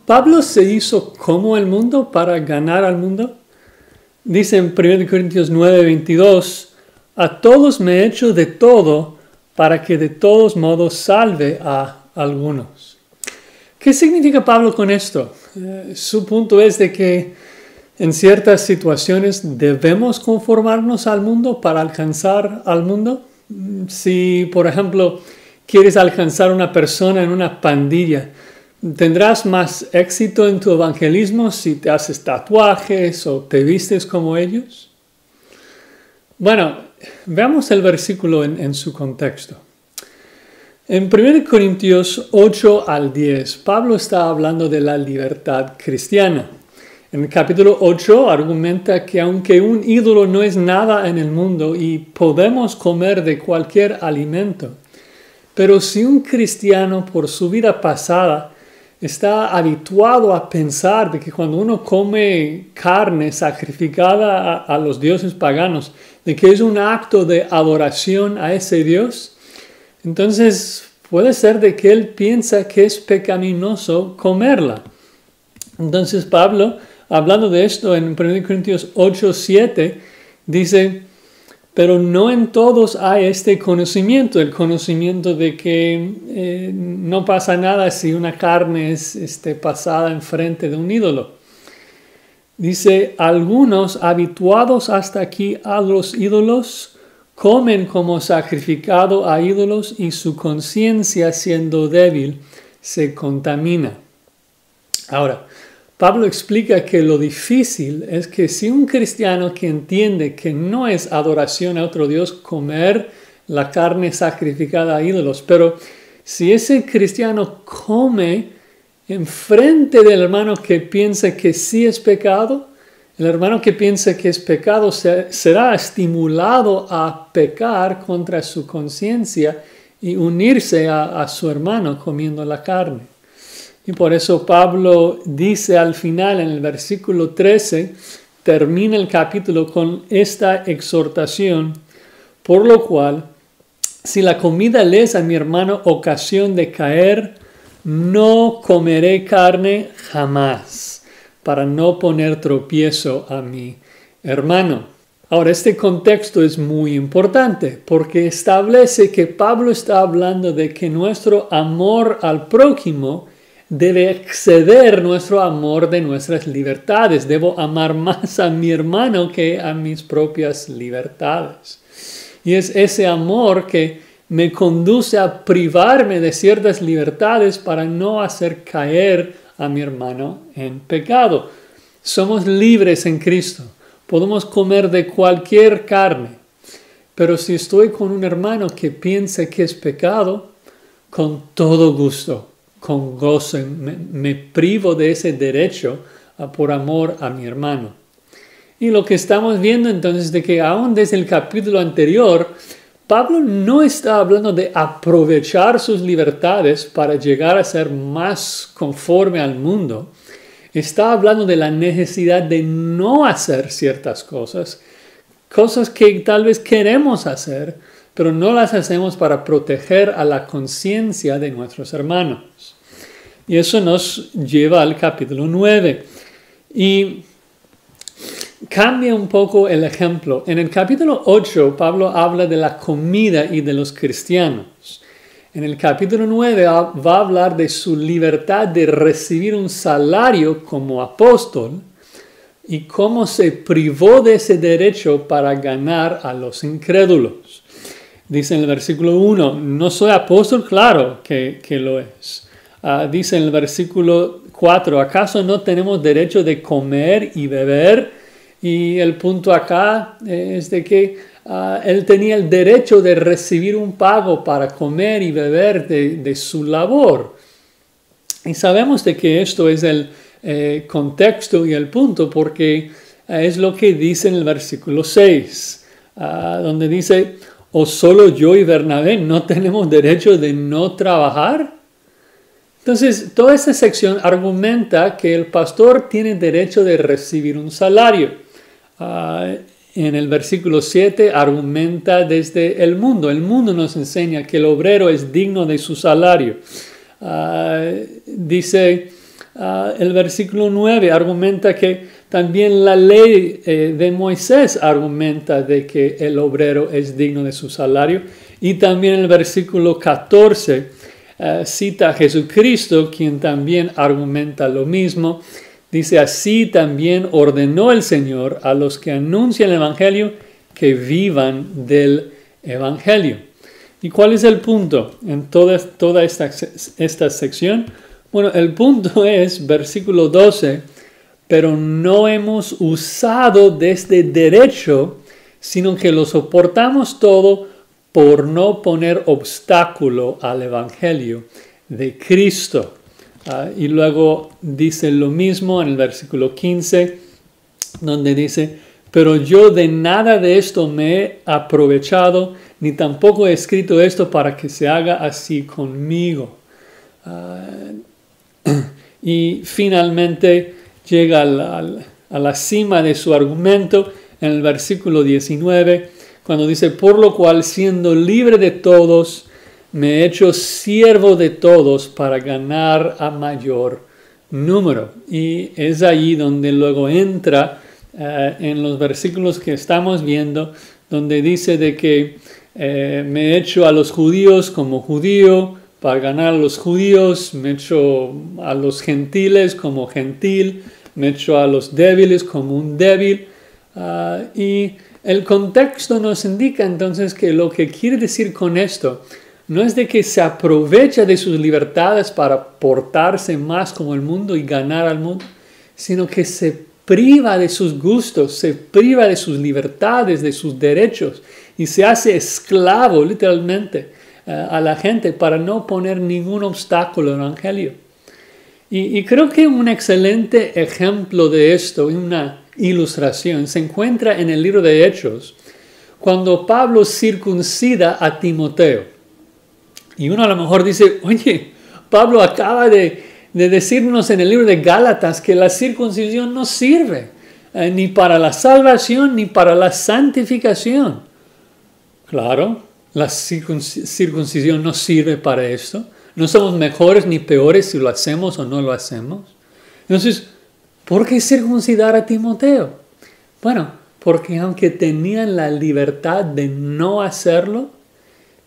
¿Pablo se hizo como el mundo para ganar al mundo? Dice en 1 Corintios 9:22, a todos me he hecho de todo para que de todos modos salve a algunos. ¿Qué significa Pablo con esto? Su punto es de que en ciertas situaciones debemos conformarnos al mundo para alcanzar al mundo. Si, por ejemplo, quieres alcanzar a una persona en una pandilla, ¿tendrás más éxito en tu evangelismo si te haces tatuajes o te vistes como ellos? Bueno, veamos el versículo en su contexto. En 1 Corintios 8 al 10, Pablo está hablando de la libertad cristiana. En el capítulo 8 argumenta que aunque un ídolo no es nada en el mundo y podemos comer de cualquier alimento, pero si un cristiano por su vida pasada está habituado a pensar de que cuando uno come carne sacrificada a los dioses paganos, de que es un acto de adoración a ese Dios, entonces puede ser de que él piensa que es pecaminoso comerla. Entonces Pablo, hablando de esto en 1 Corintios 8:7, dice, pero no en todos hay este conocimiento, el conocimiento de que no pasa nada si una carne es pasada enfrente de un ídolo. Dice, algunos habituados hasta aquí a los ídolos comen como sacrificado a ídolos y su conciencia siendo débil se contamina. Ahora, Pablo explica que lo difícil es que si un cristiano que entiende que no es adoración a otro Dios comer la carne sacrificada a ídolos, pero si ese cristiano come enfrente del hermano que piensa que sí es pecado, el hermano que piensa que es pecado será estimulado a pecar contra su conciencia y unirse a su hermano comiendo la carne. Y por eso Pablo dice al final, en el versículo 13, termina el capítulo con esta exhortación, por lo cual, si la comida le es a mi hermano ocasión de caer, no comeré carne jamás, para no poner tropiezo a mi hermano. Ahora, este contexto es muy importante porque establece que Pablo está hablando de que nuestro amor al prójimo debe exceder nuestro amor de nuestras libertades. Debo amar más a mi hermano que a mis propias libertades. Y es ese amor que me conduce a privarme de ciertas libertades para no hacer caer a mi hermano en pecado. Somos libres en Cristo. Podemos comer de cualquier carne. Pero si estoy con un hermano que piensa que es pecado, con todo gusto, con gozo, me privo de ese derecho por amor a mi hermano. Y lo que estamos viendo entonces es de que aún desde el capítulo anterior, Pablo no está hablando de aprovechar sus libertades para llegar a ser más conforme al mundo. Está hablando de la necesidad de no hacer ciertas cosas, cosas que tal vez queremos hacer, pero no las hacemos para proteger a la conciencia de nuestros hermanos. Y eso nos lleva al capítulo 9. Y cambia un poco el ejemplo. En el capítulo 8, Pablo habla de la comida y de los cristianos. En el capítulo 9 va a hablar de su libertad de recibir un salario como apóstol y cómo se privó de ese derecho para ganar a los incrédulos. Dice en el versículo 1, no soy apóstol, claro que lo es. Dice en el versículo 4, ¿acaso no tenemos derecho de comer y beber? Y el punto acá es de que él tenía el derecho de recibir un pago para comer y beber de su labor. Y sabemos de que esto es el contexto y el punto porque es lo que dice en el versículo 6, donde dice, ¿o solo yo y Bernabé no tenemos derecho de no trabajar? Entonces, toda esta sección argumenta que el pastor tiene derecho de recibir un salario. En el versículo 7 argumenta desde el mundo. El mundo nos enseña que el obrero es digno de su salario. Dice El versículo 9 argumenta que también la ley de Moisés argumenta de que el obrero es digno de su salario. Y también el versículo 14 cita a Jesucristo, quien también argumenta lo mismo. Dice, así también ordenó el Señor a los que anuncian el Evangelio que vivan del Evangelio. ¿Y cuál es el punto en toda esta sección? Bueno, el punto es, versículo 12, pero no hemos usado de este derecho, sino que lo soportamos todo por no poner obstáculo al Evangelio de Cristo. Y luego dice lo mismo en el versículo 15, donde dice, pero yo de nada de esto me he aprovechado, ni tampoco he escrito esto para que se haga así conmigo. Y finalmente llega a la cima de su argumento en el versículo 19, cuando dice, por lo cual siendo libre de todos, me he hecho siervo de todos para ganar a mayor número. Y es allí donde luego entra en los versículos que estamos viendo, donde dice de que me he hecho a los judíos como judío para ganar a los judíos, me he hecho a los gentiles como gentil, me he hecho a los débiles como un débil. Y el contexto nos indica entonces que lo que quiere decir con esto no es de que se aprovecha de sus libertades para portarse más como el mundo y ganar al mundo, sino que se priva de sus gustos, se priva de sus libertades, de sus derechos y se hace esclavo literalmente a la gente para no poner ningún obstáculo al Evangelio. Y creo que un excelente ejemplo de esto, una ilustración, se encuentra en el libro de Hechos, cuando Pablo circuncida a Timoteo. Y uno a lo mejor dice, oye, Pablo acaba de decirnos en el libro de Gálatas que la circuncisión no sirve ni para la salvación ni para la santificación. Claro, la circuncisión no sirve para esto. No somos mejores ni peores si lo hacemos o no lo hacemos. Entonces, ¿por qué circuncidar a Timoteo? Bueno, porque aunque tenían la libertad de no hacerlo,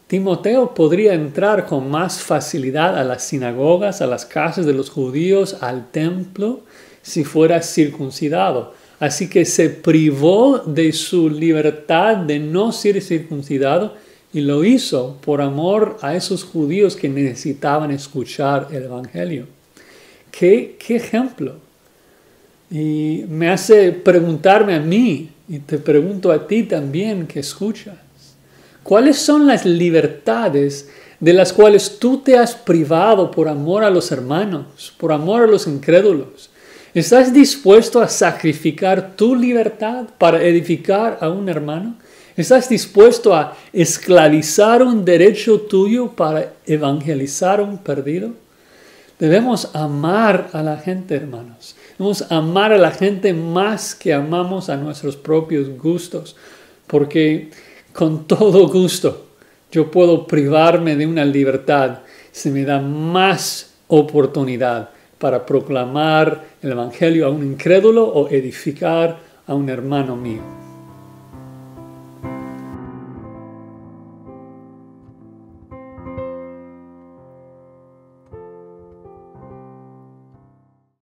Timoteo podría entrar con más facilidad a las sinagogas, a las casas de los judíos, al templo, si fuera circuncidado. Así que se privó de su libertad de no ser circuncidado y lo hizo por amor a esos judíos que necesitaban escuchar el Evangelio. ¿Qué ejemplo? Y me hace preguntarme a mí, y te pregunto a ti también que escuchas. ¿Cuáles son las libertades de las cuales tú te has privado por amor a los hermanos, por amor a los incrédulos? ¿Estás dispuesto a sacrificar tu libertad para edificar a un hermano? ¿Estás dispuesto a esclavizar un derecho tuyo para evangelizar a un perdido? Debemos amar a la gente, hermanos. Debemos amar a la gente más que amamos a nuestros propios gustos, porque con todo gusto yo puedo privarme de una libertad si me da más oportunidad para proclamar el Evangelio a un incrédulo o edificar a un hermano mío.